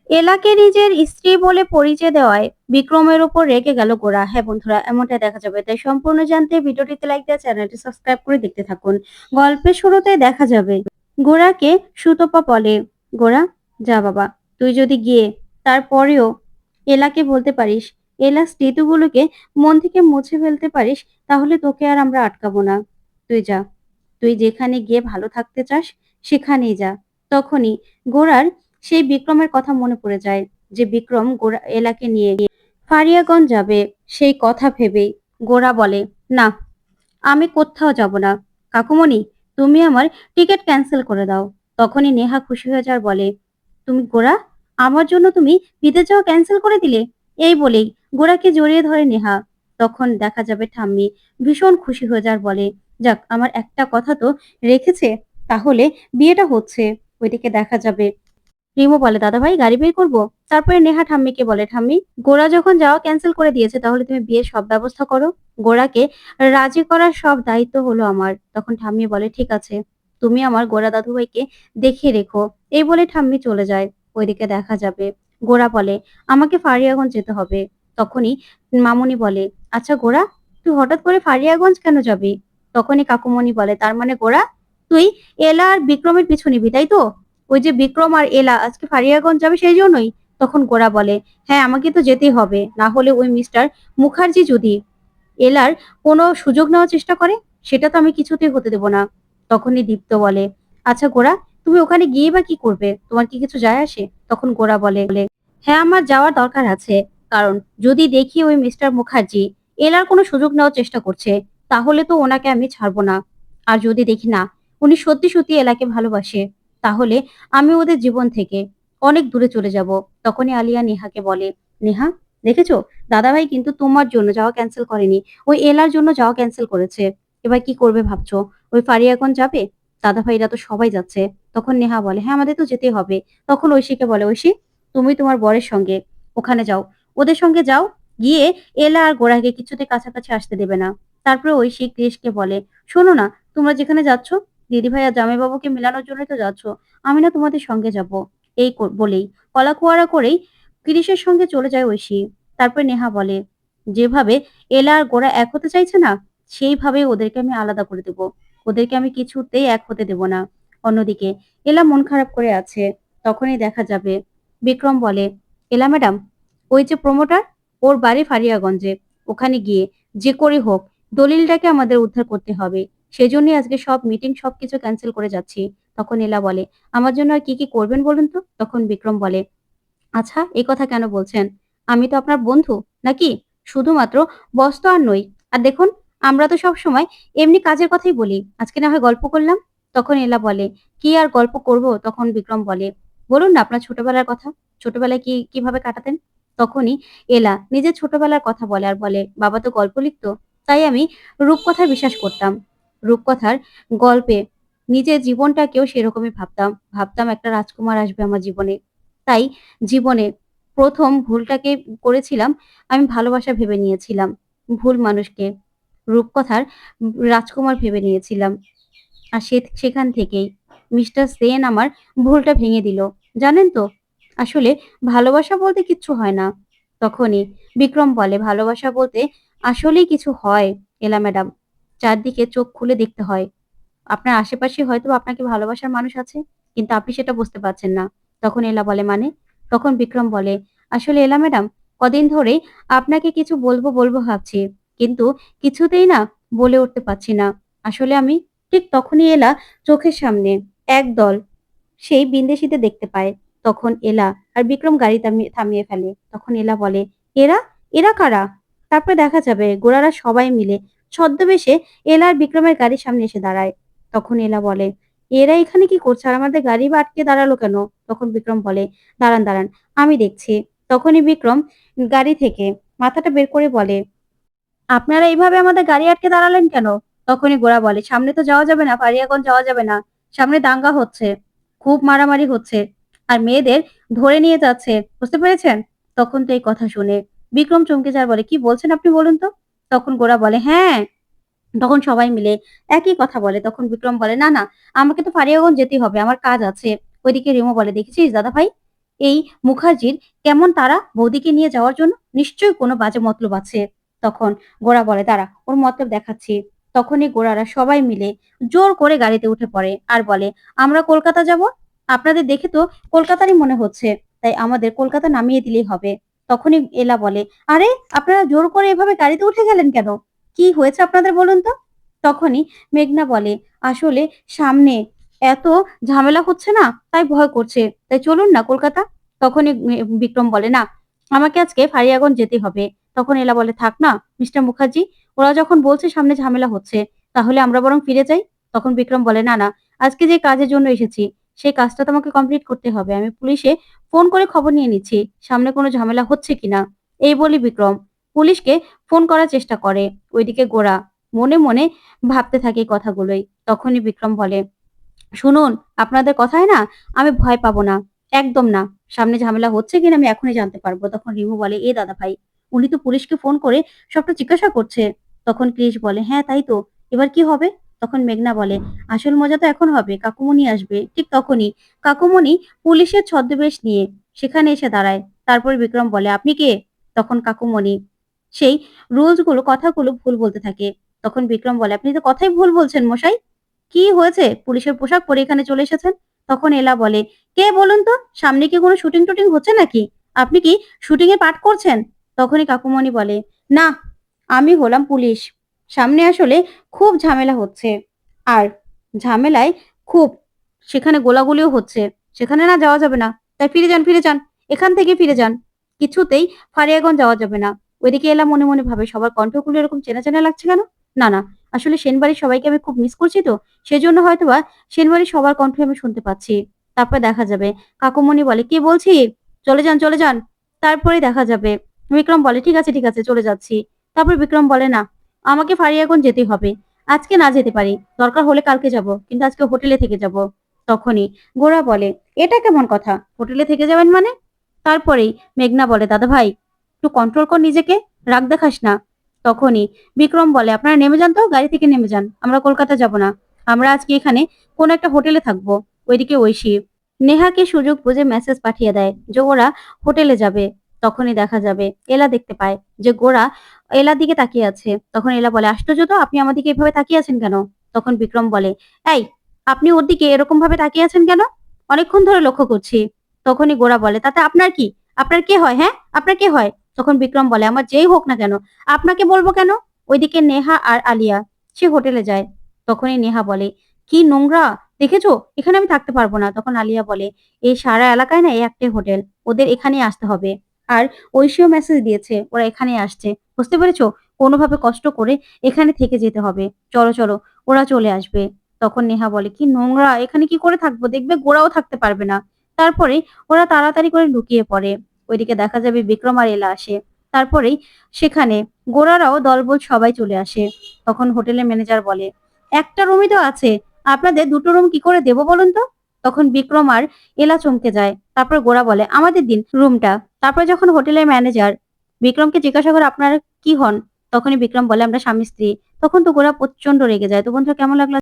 এলাকে নিজের স্ত্রী বলে পরিচয় দেওয়ায় বিক্রমের উপর রেগে গেল গোরা। হ্যাঁ বন্ধুরা, এমনটা দেখা যাবে। তাই সম্পূর্ণ জানতে ভিডিওটিতে লাইক দিয়ে চ্যানেলটি সাবস্ক্রাইব করে দেখতে থাকুন। গল্পের শুরুতে দেখা যাবে গোরাকে সুতপা বলে, গোরা যা বাবা, তুই যদি গিয়ে তারপরেও এলাকে বলতে পারিস, এলার স্মৃতিগুলোকে মন থেকে মুছে ফেলতে পারিস, তাহলে তোকে আর আমরা আটকাবো না। তুই যা, তুই যেখানে গিয়ে ভালো থাকতে চাস সেখানেই যা। তখনই গোরার সেই বিক্রমের কথা মনে পড়ে যায়, যে বিক্রম গোরা এলাকে নিয়ে ফারিয়াগঞ্জ যাবে। সেই কথা ভেবেই গোরা বলে, না, আমি কোথাও যাব না। কাকুমণি, তুমি আমার টিকিট ক্যান্সেল করে দাও। তখনই নেহা খুশি হয়ে যায় আর বলে, তুমি গোরা, আমার জন্য তুমি বিদেশ যাওয়া ক্যান্সেল করে দিলে? এই বলেই গোরাকে জড়িয়ে ধরে নেহা। তখন দেখা যাবে ঠাম্মি ভীষণ খুশি হয়ে যায় আর বলে, যাক, আমার একটা কথা তো রেখেছে, তাহলে বিয়েটা হচ্ছে। ওইদিকে দেখা যাবে রিমো বলে, দাদা ভাই গাড়ি বের করবো। তারপরে নেহা ঠাম্মিকে বলে, ঠাম্মি, গোরা যখন যাওয়া ক্যান্সেল করে দিয়েছে, তাহলে তুমি বিয়ের সব ব্যবস্থা করো। গোরাকে রাজি করার সব দায়িত্ব হলো আমার। তখন ঠাম্মি বলে, ঠিক আছে, তুমি আমার গোরা দাদু ভাইকে দেখিয়ে রেখো। এই বলে ঠাম্মি চলে যায়। ওইদিকে দেখা যাবে গোরা বলে, আমাকে ফারিয়াগঞ্জ যেতে হবে। তখনই মামুনি বলে, আচ্ছা গোরা, তুই হঠাৎ করে ফারিয়াগঞ্জ কেন যাবি? তখনই কাকুমণি বলে, তার মানে গোরা, তুই এলা আর বিক্রমের পিছু নিবি, তাই তো? ওই যে বিক্রম আর এলা আজকে ফারিয়াগঞ্জ যাবে সেই জন্যই? তখন গোরা বলে, হ্যাঁ, আমাকে তো যেতেই হবে, না হলে ওই মিস্টার মুখার্জি যদি এলার কোনো সুযোগ নেওয়ার চেষ্টা করে, সেটা তো আমি কিছুতেই হতে দেব না। তখনই দীপ্ত বলে, আচ্ছা গোরা, তুমি ওখানে গিয়ে বা কি করবে? তোমার কি কিছু যায় আসে? তখন গোরা বলে, হ্যাঁ, আমার যাওয়ার দরকার আছে। কারণ যদি দেখি ওই মিস্টার মুখার্জি এলার কোনো সুযোগ নেওয়ার চেষ্টা করছে, তাহলে তো ওনাকে আমি ছাড়বো না। আর যদি দেখি না, উনি সত্যি সত্যি এলাকে ভালোবাসে, তাহলে আমি ওদের জীবন থেকে অনেক দূরে চলে যাব। তখনই আলিয়া নেহাকে বলে, নেহা, দেখেছো, দাদাভাই কিন্তু তোমার জন্য যাওয়া ক্যান্সেল করেনি, ওই এলার জন্য যাওয়া ক্যান্সেল করেছে। এবার কি করবে ভাবছো? ওই ফারিয়াগঞ্জ যাবে? দাদাভাইরা তো সবাই যাচ্ছে। তখন নেহা বলে, হ্যাঁ, আমাদের তো যেতেই হবে। তখন ঐশীকে বলে, ঐশী, তুমি তোমার বরের সঙ্গে ওখানে যাও, ওদের সঙ্গে যাও, গিয়ে এলা আর গোড়াকে কিছুতে কাছাকাছি আসতে দেবে না। তারপরে ঐশী ক্রিশকে বলে, শোনো না, তোমরা যেখানে যাচ্ছ, দিদিভাই আর জামাইবাবুকে মেলানোর জন্যই তো যাচ্ছ, আমি না তোমাদের সঙ্গে যাব। বলেই কলাকুয়ারা করেই ক্রিশের সঙ্গে চলে যায় ঐশী। তারপর নেহা বলে, যেভাবে এলা আর গোরা এক হতে চাইছে না, সেইভাবেই ওদেরকে আমি আলাদা করে দেব। ওদেরকে আমি কিছুতেই এক হতে দেব না। অন্যদিকে এলা মন খারাপ করে আছে। তখনই দেখা যাবে বিক্রম বলে, এলা ম্যাডাম, ওই যে প্রমোটার, ওর বাড়ি ফারিয়াগঞ্জে, ওখানে গিয়ে যে করে হোক দলিলটাকে আমাদের উদ্ধার করতে হবে। সেজন্যই আজকে সব মিটিং সবকিছু ক্যান্সেল করে যাচ্ছি। তখন এলা বলে, আমার জন্য আর কি কি করবেন বলুন তো? তখন বিক্রম বলে, আচ্ছা, এই কথা কেন বলছেন? আমি তো আপনার বন্ধু, নাকি? শুধুমাত্র বস তো আর নই। আর দেখুন, আমরা তো সব সময় এমনি কাজের কথাই বলি, আজকে না হয় গল্প করলাম। তখন এলা বলে, কি আর গল্প করব? তখন বিক্রম বলে, বলুন না আপনার ছোটবেলার কথা। ছোটবেলায় কিভাবে কাটাতেন? তখনই এলা নিজের ছোটবেলার কথা বলে আর বলে, বাবা তো গল্প লিখতো, তাই আমি রূপকথায় বিশ্বাস করতাম। রূপকথার গল্পে নিজের জীবনটাকেও সেরকমই ভাবতাম। ভাবতাম একটা রাজকুমার আসবে আমার জীবনে। তাই জীবনে প্রথম ভুলটাকে করেছিলাম, আমি ভালোবাসা ভেবে নিয়েছিলাম। ভুল মানুষকে রূপকথার রাজকুমার ভেবে নিয়েছিলাম। আর সেখান থেকেই মিস্টার সেন আমার ভুলটা ভেঙে দিল। জানেন তো, আসলে ভালোবাসা বলতে কিচ্ছু হয় না। তখনই বিক্রম বলে, ভালোবাসা বলতে আসলেই কিছু হয় এলা ম্যাডাম। চারদিকে চোখ খুলে দেখতে হয়। আপনার আশেপাশে হয়তো আপনাকে ভালোবাসার মানুষ আছে, কিন্তু আপনি সেটা বুঝতে পারছেন না। তখন এলা বলে, মানে? তখন বিক্রম বলে, আসলে এলা ম্যাডাম, কদিন ধরে আপনাকে কিছু বলবো বলবো ভাবছি, কিন্তু কিছুতেই না বলে উঠতে পারছি না। আসলে আমি ঠিক তখনই এলা চোখের সামনে একদল সেই বিন্দেশিতে দেখতে পায়। তখন এলা আর বিক্রম গাড়ি থামিয়ে ফেলে। তখন এলা বলে, এরা এরা কারা? তারপরে দেখা যাবে গোড়ারা সবাই মিলে ছদ্মবেশে এলা আর বিক্রমের গাড়ির সামনে এসে দাঁড়ায়। তখন এলা বলে, এরা এখানে কি করছে আর আমাদের গাড়ি বা আটকে দাঁড়ালো কেন? তখন বিক্রম বলে, দাঁড়ান দাঁড়ান, আমি দেখছি। তখনই বিক্রম গাড়ি থেকে মাথাটা বের করে বলে, আপনারা এইভাবে আমাদের গাড়ি আটকে দাঁড়ালেন কেন? তখনই গোরা বলে, সামনে তো যাওয়া যাবে না, ফারিয়াগঞ্জ যাওয়া যাবে না। সামনে দাঙ্গা হচ্ছে, খুব মারামারি হচ্ছে, আর মেয়েদের ধরে নিয়ে যাচ্ছে, বুঝতে পেরেছেন? তখন তো এই কথা শুনে বিক্রম চমকে যায়, বলে, কি বলছেন আপনি, বলুন তো? তখন গোরা বলে, হ্যাঁ। তখন সবাই মিলে একই কথা বলে। তখন বিক্রম বলে, না না, আমাকে তো ফারিয়াগঞ্জ যেতেই হবে, আমার কাজ আছে। ওইদিকে রিমো বলে, দেখেছিস দাদা ভাই, এই মুখার্জির কেমন তারা বৌদিকে নিয়ে যাওয়ার জন্য নিশ্চয়ই কোনো বাজে মতলব আছে। তখন গোরা বলে, দাঁড়া, ওর মতলব দেখাচ্ছি। তখনই গোরারা সবাই মিলে জোর করে গাড়িতে উঠে পড়ে আর বলে, আমরা কলকাতা যাব। আপনাদের দেখে তো কলকাতারই মনে হচ্ছে, তাই আমাদের কলকাতা নামিয়ে দিলেই হবে। তখনই এলা বলে, আরে আপনারা জোর করে এভাবে গাড়িতে উঠে গেলেন কেন? কি হয়েছে আপনাদের বলুন তো? তখনই মেঘনা বলে, আসলে সামনে এত ঝামেলা হচ্ছে না, তাই ভয় করছে, তাই চলুন না কলকাতা। তখনই বিক্রম বলে, না, আমাকে আজকে ফারিয়াগঞ্জ যেতে হবে। তখন এলা বলে, থাক না মিস্টার মুখার্জি, ওরা যখন বলছে সামনে ঝামেলা হচ্ছে, তাহলে আমরা বরং ফিরে যাই। তখন বিক্রম বলে, না না, আজকে যে কাজের জন্য এসেছি সেই কাজটা তোমাকে কমপ্লিট করতে হবে। আমি পুলিশে ফোন করে খবর নিয়ে নিচ্ছি সামনে কোনো ঝামেলা হচ্ছে কিনা। এই বলি বিক্রম পুলিশকে ফোন করার চেষ্টা করে। ওইদিকে গোরা মনে মনে ভাবতে থাকে এই কথাগুলোই। তখনই বিক্রম বলে, শুনুন, আপনাদের কথায় না আমি ভয় পাবো না, একদম না। সামনে ঝামেলা হচ্ছে কিনা আমি এখনই জানতে পারবো। তখন রিমু বলে, এ দাদা ভাই, উনি তো পুলিশকে ফোন করে সবটা জিজ্ঞাসা করছে। তখন ক্রিস বলে, হ্যাঁ তাই তো, এবার কি হবে? তখন মেঘনা বলে, আসল মজা তো এখন হবে, কাকুমণি আসবে। ঠিক তখনই কাকুমণি পুলিশের ছদ্মবেশ নিয়ে সেখানে এসে দাঁড়ায়। তারপর বিক্রম বলে, আপনি কে? তখন কাকুমণি সেই কথাগুলো ভুল বলতে থাকে। তখন বিক্রম বলে, আপনি তো কথাই ভুল বলছেন মশাই। কি হয়েছে, পুলিশের পোশাক পরে এখানে চলে এসেছেন? তখন এলা বলে, কে বলুন তো, সামনে কি কোনো শুটিং টুটিং হচ্ছে নাকি? আপনি কি শুটিং এ পাঠ করছেন? তখনই কাকুমণি বলে, না, আমি হলাম পুলিশ। সামনে আসলে খুব ঝামেলা হচ্ছে, আর ঝামেলায় খুব সেখানে গোলাগুলিও হচ্ছে, সেখানে না যাওয়া যাবে না। তাই ফিরে যান, ফিরে যান, এখান থেকে ফিরে যান। কিছুতেই ফারিয়াগঞ্জ যাওয়া যাবে না। ওইদিকে এলা মনে মনে ভাবে, সবার কণ্ঠগুলো এরকম চেনা চেনা লাগছে কেন? না না, আসলে সেনবাড়ির সবাইকে আমি খুব মিস করছি তো, সেজন্য হয়তোবা সেনবাড়ির সবার কণ্ঠ আমি শুনতে পাচ্ছি। তারপর দেখা যাবে কাকুমণি বলে, কি বলছি, চলে যান, চলে যান। তারপরে দেখা যাবে বিক্রম বলে, ঠিক আছে ঠিক আছে, চলে যাচ্ছি। তারপর বিক্রম বলে, না, আমাকে ফারিয়াগঞ্জ যেতেই হবে। আজকে না যেতে পারি, দরকার হলে কালকে যাব, কিন্তু আজকে হোটেলে থেকে যাব। তখনই গোরা বলে, এটা কেমন কথা, হোটেলে থেকে যাবেন মানে? তারপরেই মেঘনা বলে, দাদা ভাই, একটু কন্ট্রোল কর নিজেকে, রাগ দেখাস না। তখনই বিক্রম বলে, আপনারা নেমে যান তো, গাড়ি থেকে নেমে যান, আমরা কলকাতা যাব না। আমরা আজকে এখানে কোনো একটা হোটেলে থাকবো। ওইদিকে ঐশী নেহাকে সুযোগ বুঝে মেসেজ পাঠিয়ে দেয় যে ওরা হোটেলে যাবে। তখনই দেখা যাবে এলা দেখতে পায় যে গোরা এলার দিকে তাকিয়ে আছে। তখন এলা বলে, আশ্চর্য তো, আপনি আমার দিকে এভাবে তাকিয়ে আছেন কেন? তখন বিক্রম বলে, এই, আপনি ওর দিকে এরকম ভাবে তাকিয়ে আছেন কেন? অনেকক্ষণ ধরে লক্ষ্য করছি। তখনই গোরা বলে, তাতে আপনার কি? আপনার কে হয়? হ্যাঁ, আপনার কে হয়? তখন বিক্রম বলে, আমার যেই হোক না কেন, আপনাকে বলবো কেন? ওইদিকে নেহা আর আলিয়া সে হোটেলে যায়। তখনই নেহা বলে, কি নোংরা, দেখেছো, এখানে আমি থাকতে পারবো না। তখন আলিয়া বলে, এই সারা এলাকায় না এই একটাই হোটেল, ওদের এখানেই আসতে হবে। আর ঐশীও মেসেজ দিয়েছে ওরা এখানেই আসছে, বুঝতে পেরেছো? কোনোভাবে কষ্ট করে এখানে থেকে যেতে হবে। চলো চলো, ওরা চলে আসবে। তখন নেহা বলে, কি নোংরা, এখানে কি করে থাকবো, দেখবে গোরাও থাকতে পারবে না। তারপরে ওরা তাড়াতাড়ি করে লুকিয়ে পড়ে। ওইদিকে দেখা যাবে বিক্রম আর এলা আসে। তারপরেই সেখানে গোরারাও দলবল সবাই চলে আসে। তখন হোটেলের ম্যানেজার বলে, একটা রুমই তো আছে, আপনাদের দুটো রুম কি করে দেবো বলুন তো? তখন বিক্রম আর এলা চমকে যায়। তারপর গোরা বলে, আমাদের দিন রুমটা। তারপর যখন হোটেলের ম্যানেজার বিক্রমকে জিজ্ঞাসা করে, আপনারা কি হন? তখনই বিক্রম বলে, আমরা স্বামী স্ত্রী। তখন তো গোরা প্রচন্ড রেগে যায়। তো বন্ধুরা, কেমন লাগলো